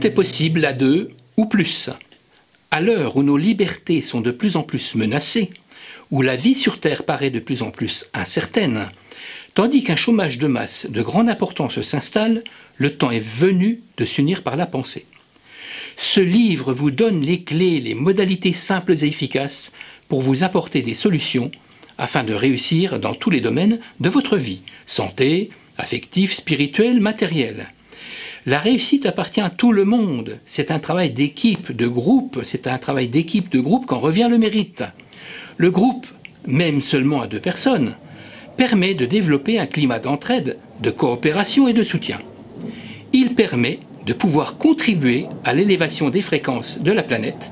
Tout est possible à deux ou plus. À l'heure où nos libertés sont de plus en plus menacées, où la vie sur Terre paraît de plus en plus incertaine, tandis qu'un chômage de masse de grande importance s'installe, le temps est venu de s'unir par la pensée. Ce livre vous donne les clés, les modalités simples et efficaces pour vous apporter des solutions afin de réussir dans tous les domaines de votre vie, santé, affectif, spirituel, matériel. La réussite appartient à tout le monde. C'est un travail d'équipe, de groupe. C'est un travail d'équipe, de groupe qu'en revient le mérite. Le groupe, même seulement à 2 personnes, permet de développer un climat d'entraide, de coopération et de soutien. Il permet de pouvoir contribuer à l'élévation des fréquences de la planète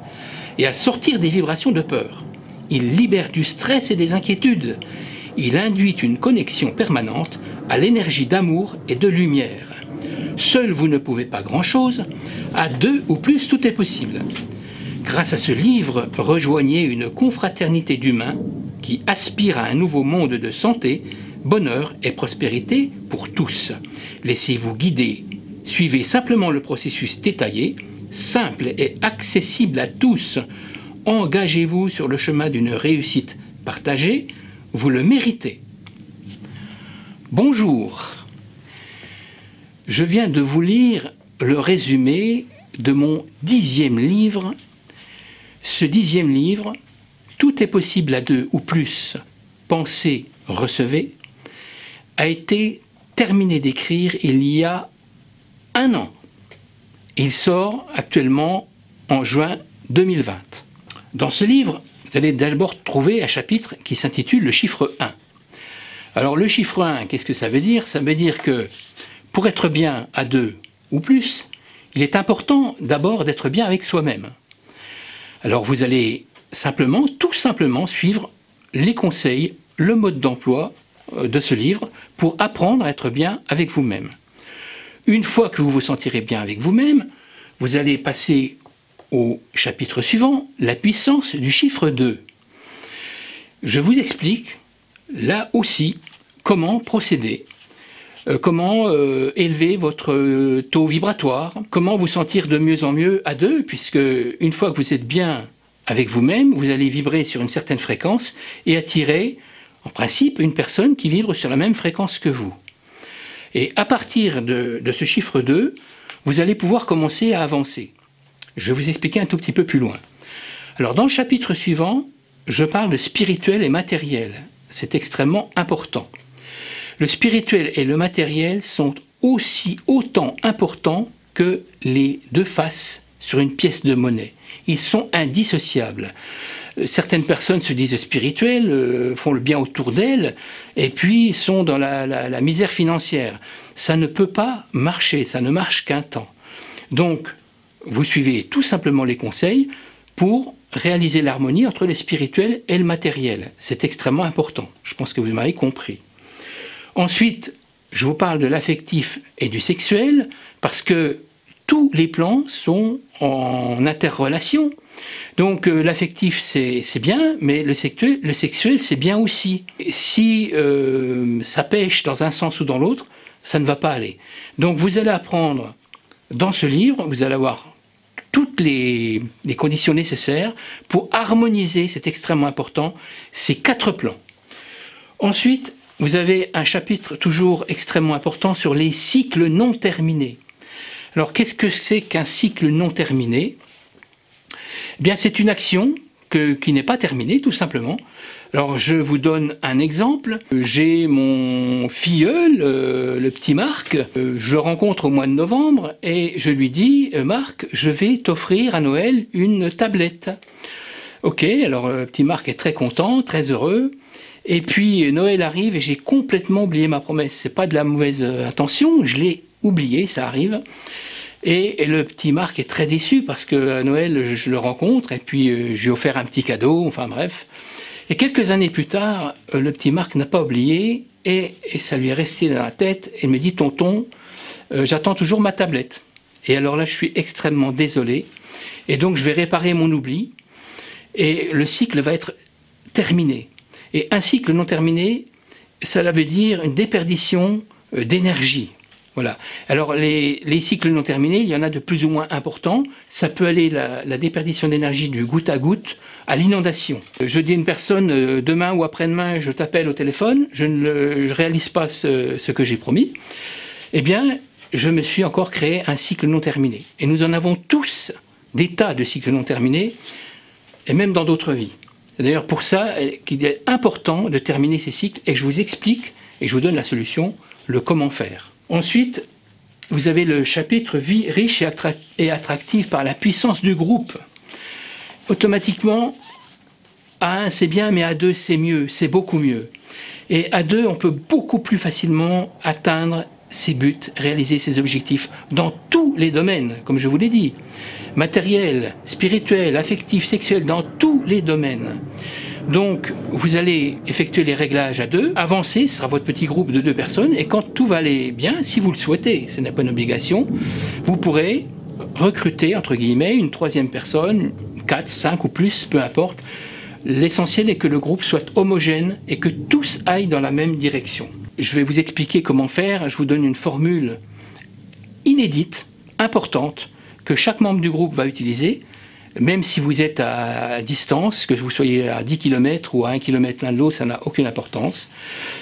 et à sortir des vibrations de peur. Il libère du stress et des inquiétudes. Il induit une connexion permanente à l'énergie d'amour et de lumière. Seul vous ne pouvez pas grand-chose, à 2 ou plus tout est possible. Grâce à ce livre, rejoignez une confraternité d'humains qui aspire à un nouveau monde de santé, bonheur et prospérité pour tous. Laissez-vous guider, suivez simplement le processus détaillé, simple et accessible à tous. Engagez-vous sur le chemin d'une réussite partagée, vous le méritez. Bonjour. Je viens de vous lire le résumé de mon 10e livre. Ce 10e livre, Tout est possible à 2 ou plus, pensez, recevez, a été terminé d'écrire il y a 1 an. Il sort actuellement en juin 2020. Dans ce livre, vous allez d'abord trouver un chapitre qui s'intitule le chiffre 1. Alors le chiffre 1, qu'est-ce que ça veut dire? Ça veut dire que pour être bien à 2 ou plus, il est important d'abord d'être bien avec soi-même. Alors vous allez tout simplement suivre les conseils, le mode d'emploi de ce livre pour apprendre à être bien avec vous-même. Une fois que vous vous sentirez bien avec vous-même, vous allez passer au chapitre suivant, la puissance du chiffre 2. Je vous explique là aussi comment procéder. Comment élever votre taux vibratoire, comment vous sentir de mieux en mieux à 2, puisque une fois que vous êtes bien avec vous-même, vous allez vibrer sur une certaine fréquence et attirer, en principe, une personne qui vibre sur la même fréquence que vous. Et à partir de ce chiffre 2, vous allez pouvoir commencer à avancer. Je vais vous expliquer un tout petit peu plus loin. Alors dans le chapitre suivant, je parle de spirituel et matériel. C'est extrêmement important. Le spirituel et le matériel sont autant importants que les 2 faces sur une pièce de monnaie. Ils sont indissociables. Certaines personnes se disent spirituelles, font le bien autour d'elles, et puis sont dans la misère financière. Ça ne peut pas marcher, ça ne marche qu'un temps. Donc, vous suivez tout simplement les conseils pour réaliser l'harmonie entre le spirituel et le matériel. C'est extrêmement important. Je pense que vous m'avez compris. Ensuite, je vous parle de l'affectif et du sexuel, parce que tous les plans sont en interrelation. Donc l'affectif c'est bien, mais le sexuel c'est bien aussi. Et si ça pêche dans un sens ou dans l'autre, ça ne va pas aller. Donc vous allez apprendre dans ce livre, vous allez avoir toutes les conditions nécessaires pour harmoniser, c'est extrêmement important, ces 4 plans. Ensuite, vous avez un chapitre toujours extrêmement important sur les cycles non terminés. Alors, qu'est-ce que c'est qu'un cycle non terminé? Eh bien, c'est une action qui n'est pas terminée, tout simplement. Alors, je vous donne un exemple. J'ai mon filleul, le petit Marc, je le rencontre au mois de novembre et je lui dis « Marc, je vais t'offrir à Noël une tablette. » Ok, alors le petit Marc est très content, très heureux. Et puis Noël arrive et j'ai complètement oublié ma promesse. C'est pas de la mauvaise intention, je l'ai oublié, ça arrive. Et le petit Marc est très déçu parce qu'à Noël, je le rencontre et puis je lui ai offert un petit cadeau, enfin bref. Et quelques années plus tard, le petit Marc n'a pas oublié et ça lui est resté dans la tête et me dit « Tonton, j'attends toujours ma tablette. » Et alors là, je suis extrêmement désolé. Et donc, je vais réparer mon oubli et le cycle va être terminé. Et un cycle non terminé, ça veut dire une déperdition d'énergie. Voilà. Alors les cycles non terminés, il y en a de plus ou moins importants. Ça peut aller la déperdition d'énergie du goutte à goutte à l'inondation. Je dis à une personne, demain ou après-demain, je t'appelle au téléphone, je réalise pas ce que j'ai promis. Eh bien, je me suis encore créé un cycle non terminé. Et nous en avons tous des tas de cycles non terminés, et même dans d'autres vies. C'est d'ailleurs pour ça qu'il est important de terminer ces cycles, et je vous explique, et je vous donne la solution, le comment faire. Ensuite, vous avez le chapitre « Vie riche et attractive par la puissance du groupe ». Automatiquement, à 1 c'est bien, mais à 2 c'est mieux, c'est beaucoup mieux. Et à 2, on peut beaucoup plus facilement atteindre ses buts, réaliser ses objectifs dans tous les domaines, comme je vous l'ai dit. Matériel, spirituel, affectif, sexuel, dans tous les domaines. Donc, vous allez effectuer les réglages à 2, avancer, ce sera votre petit groupe de 2 personnes, et quand tout va aller bien, si vous le souhaitez, ce n'est pas une obligation, vous pourrez recruter, entre guillemets, une 3e personne, 4, 5 ou plus, peu importe. L'essentiel est que le groupe soit homogène et que tous aillent dans la même direction. Je vais vous expliquer comment faire, je vous donne une formule inédite, importante, que chaque membre du groupe va utiliser, même si vous êtes à distance, que vous soyez à 10 km ou à 1 km l'un de l'autre, ça n'a aucune importance.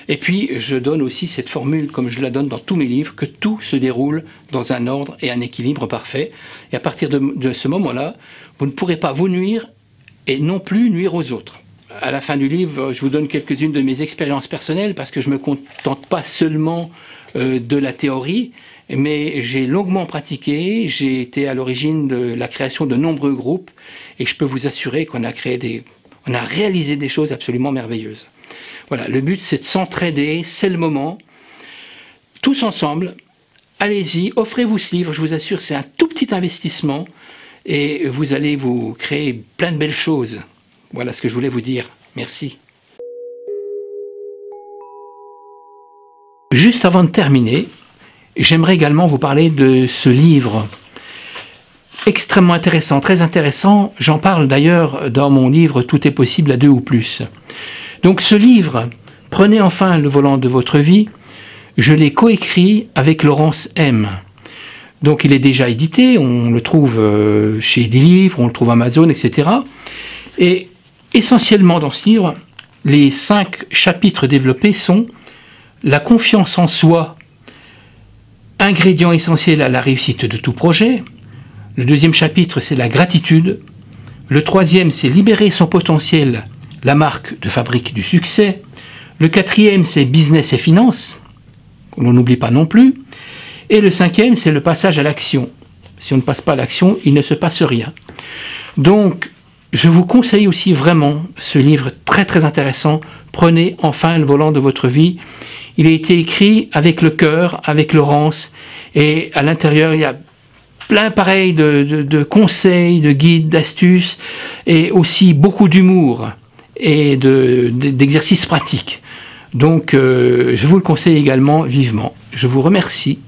Et puis, je donne aussi cette formule, comme je la donne dans tous mes livres, que tout se déroule dans un ordre et un équilibre parfait. Et à partir de ce moment-là, vous ne pourrez pas vous nuire et non plus nuire aux autres. À la fin du livre, je vous donne quelques-unes de mes expériences personnelles, parce que je ne me contente pas seulement de la théorie, mais j'ai longuement pratiqué, j'ai été à l'origine de la création de nombreux groupes, et je peux vous assurer qu'on a réalisé des choses absolument merveilleuses. Voilà, le but c'est de s'entraider, c'est le moment, tous ensemble, allez-y, offrez-vous ce livre, je vous assure c'est un tout petit investissement, et vous allez vous créer plein de belles choses. Voilà ce que je voulais vous dire. Merci. Juste avant de terminer, j'aimerais également vous parler de ce livre extrêmement intéressant, très intéressant. J'en parle d'ailleurs dans mon livre « Tout est possible à 2 ou plus ». Donc ce livre, « Prenez enfin le volant de votre vie », je l'ai coécrit avec Laurence M. Donc il est déjà édité, on le trouve chez des livres, on le trouve Amazon, etc. Et essentiellement dans ce livre, les 5 chapitres développés sont la confiance en soi, ingrédient essentiel à la réussite de tout projet. Le 2e chapitre, c'est la gratitude. Le 3e, c'est libérer son potentiel, la marque de fabrique du succès. Le 4e, c'est business et finances, qu'on n'oublie pas non plus. Et le 5e, c'est le passage à l'action. Si on ne passe pas à l'action, il ne se passe rien. Donc, je vous conseille aussi vraiment ce livre très très intéressant. Prenez enfin le volant de votre vie. Il a été écrit avec le cœur, avec Laurence, et à l'intérieur, il y a plein pareil de conseils, de guides, d'astuces, et aussi beaucoup d'humour et d'exercices pratiques. Donc, je vous le conseille également vivement. Je vous remercie.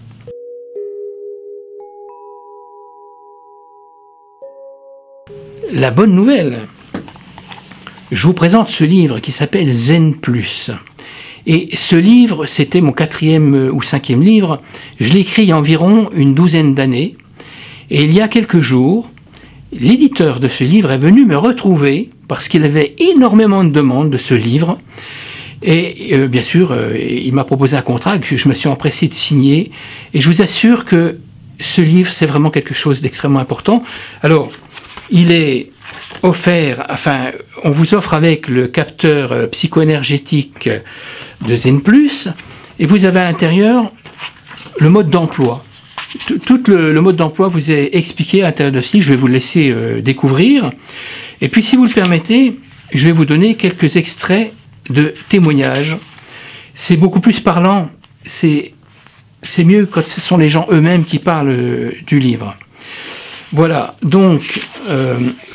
La bonne nouvelle, je vous présente ce livre qui s'appelle Zen Plus. Et ce livre, c'était mon 4e ou 5e livre. Je l'ai écrit il y a environ une 12aine d'années. Et il y a quelques jours, l'éditeur de ce livre est venu me retrouver parce qu'il avait énormément de demandes de ce livre. Et bien sûr, il m'a proposé un contrat que je me suis empressé de signer. Et je vous assure que ce livre, c'est vraiment quelque chose d'extrêmement important. Alors, il est offert, enfin, on vous offre avec le capteur psychoénergétique de Zen Plus, et vous avez à l'intérieur le mode d'emploi. Tout le mode d'emploi vous est expliqué à l'intérieur de ce livre, je vais vous le laisser découvrir. Et puis, si vous le permettez, je vais vous donner quelques extraits de témoignages. C'est beaucoup plus parlant, c'est mieux quand ce sont les gens eux-mêmes qui parlent du livre. Voilà, donc,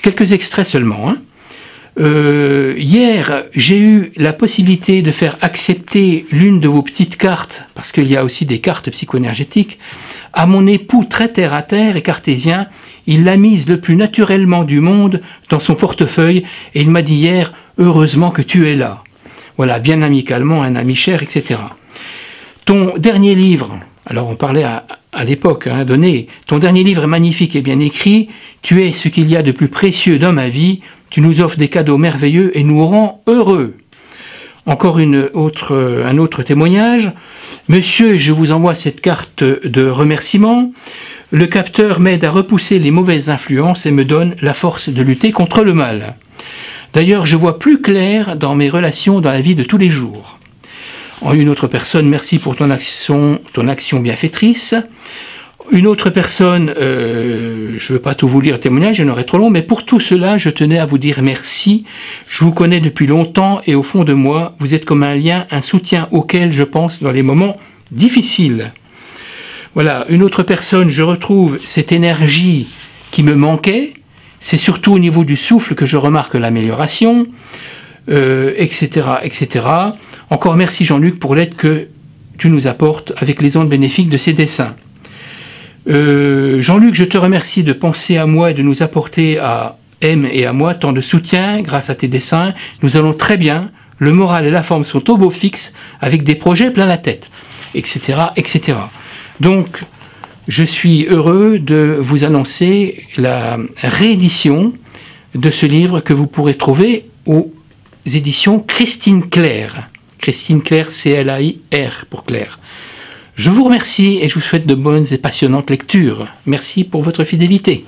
quelques extraits seulement. Hein. Hier, j'ai eu la possibilité de faire accepter l'une de vos petites cartes, parce qu'il y a aussi des cartes psychoénergétiques, à mon époux très terre-à-terre et cartésien. Il l'a mise le plus naturellement du monde dans son portefeuille, et il m'a dit hier, heureusement que tu es là. Voilà, bien amicalement, un ami cher, etc. Ton dernier livre, Alors on parlait à l'époque, donné, ton dernier livre est magnifique et bien écrit, tu es ce qu'il y a de plus précieux dans ma vie, tu nous offres des cadeaux merveilleux et nous rends heureux. Encore un autre témoignage. Monsieur, je vous envoie cette carte de remerciement. Le capteur m'aide à repousser les mauvaises influences et me donne la force de lutter contre le mal. D'ailleurs, je vois plus clair dans mes relations dans la vie de tous les jours. Une autre personne, merci pour ton action bienfaitrice. Une autre personne, je ne veux pas tout vous lire le témoignage, j'en aurais trop long, mais pour tout cela, je tenais à vous dire merci. Je vous connais depuis longtemps et au fond de moi, vous êtes comme un lien, un soutien auquel je pense dans les moments difficiles. Voilà, une autre personne, je retrouve cette énergie qui me manquait. C'est surtout au niveau du souffle que je remarque l'amélioration, etc., etc. Encore merci Jean-Luc pour l'aide que tu nous apportes avec les ondes bénéfiques de ces dessins. Jean-Luc, je te remercie de penser à moi et de nous apporter à M et à moi tant de soutien grâce à tes dessins. Nous allons très bien, le moral et la forme sont au beau fixe avec des projets plein la tête, etc., etc. Donc, je suis heureux de vous annoncer la réédition de ce livre que vous pourrez trouver aux éditions Christine Clair. Christine Clair, C-L-A-I-R pour Claire. Je vous remercie et je vous souhaite de bonnes et passionnantes lectures. Merci pour votre fidélité.